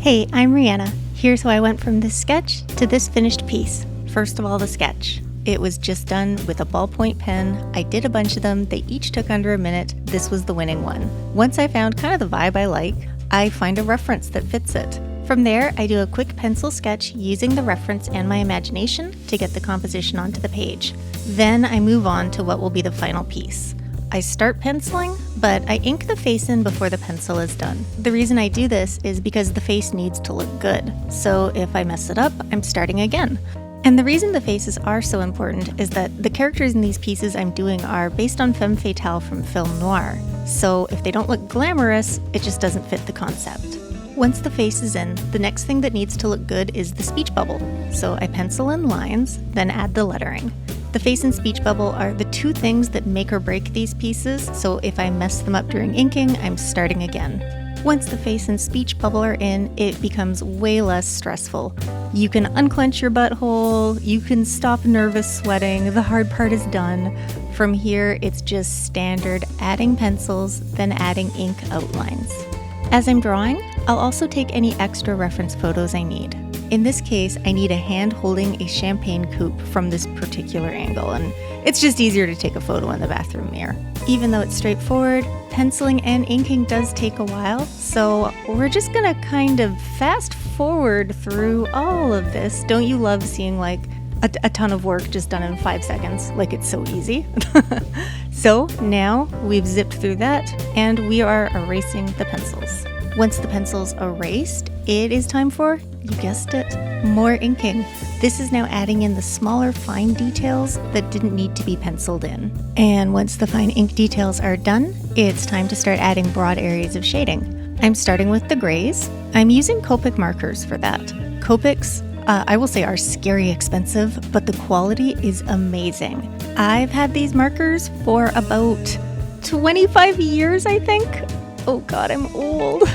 Hey, I'm Rihanna. Here's how I went from this sketch to this finished piece. First of all, the sketch. It was just done with a ballpoint pen. I did a bunch of them. They each took under a minute. This was the winning one. Once I found kind of the vibe I like, I find a reference that fits it. From there, I do a quick pencil sketch using the reference and my imagination to get the composition onto the page. Then I move on to what will be the final piece. I start penciling, but I ink the face in before the pencil is done. The reason I do this is because the face needs to look good. So if I mess it up, I'm starting again. And the reason the faces are so important is that the characters in these pieces I'm doing are based on femme fatale from film noir. So if they don't look glamorous, it just doesn't fit the concept. Once the face is in, the next thing that needs to look good is the speech bubble. So I pencil in lines, then add the lettering. The face and speech bubble are the two things that make or break these pieces, so if I mess them up during inking, I'm starting again. Once the face and speech bubble are in, it becomes way less stressful. You can unclench your butthole, you can stop nervous sweating, the hard part is done. From here, it's just standard adding pencils, then adding ink outlines. As I'm drawing, I'll also take any extra reference photos I need. In this case, I need a hand holding a champagne coupe from this particular angle, and it's just easier to take a photo in the bathroom mirror. Even though it's straightforward, penciling and inking does take a while, so we're just gonna kind of fast forward through all of this. Don't you love seeing like a ton of work just done in 5 seconds? Like, it's so easy. So now we've zipped through that and we are erasing the pencils. Once the pencil's erased, it is time for, you guessed it, more inking. This is now adding in the smaller fine details that didn't need to be penciled in. And once the fine ink details are done, it's time to start adding broad areas of shading. I'm starting with the grays. I'm using Copic markers for that. Copics, I will say, are scary expensive, but the quality is amazing. I've had these markers for about 25 years, I think. Oh God, I'm old.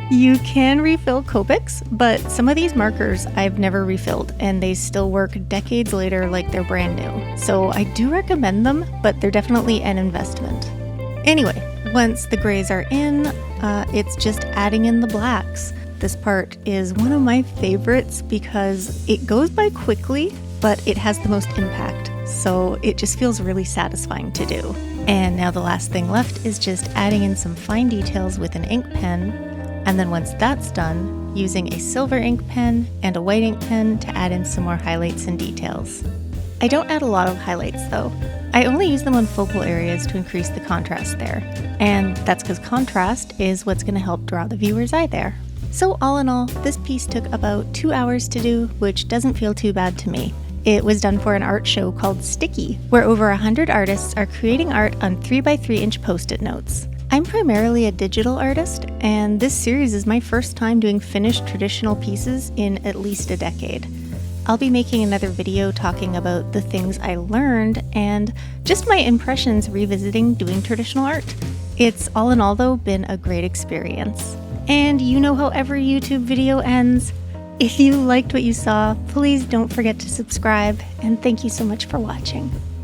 You can refill Copics, but some of these markers I've never refilled and they still work decades later like they're brand new. So I do recommend them, but they're definitely an investment. Anyway, once the grays are in, it's just adding in the blacks. This part is one of my favorites because it goes by quickly, but it has the most impact. So it just feels really satisfying to do. And now the last thing left is just adding in some fine details with an ink pen. And then once that's done, using a silver ink pen and a white ink pen to add in some more highlights and details. I don't add a lot of highlights though. I only use them on focal areas to increase the contrast there. And that's because contrast is what's going to help draw the viewer's eye there. So all in all, this piece took about 2 hours to do, which doesn't feel too bad to me. It was done for an art show called Sticky, where over 100 artists are creating art on 3x3 inch post-it notes. I'm primarily a digital artist, and this series is my first time doing finished traditional pieces in at least a decade. I'll be making another video talking about the things I learned and just my impressions revisiting doing traditional art. It's all in all though been a great experience. And you know how every YouTube video ends. If you liked what you saw, please don't forget to subscribe, and thank you so much for watching.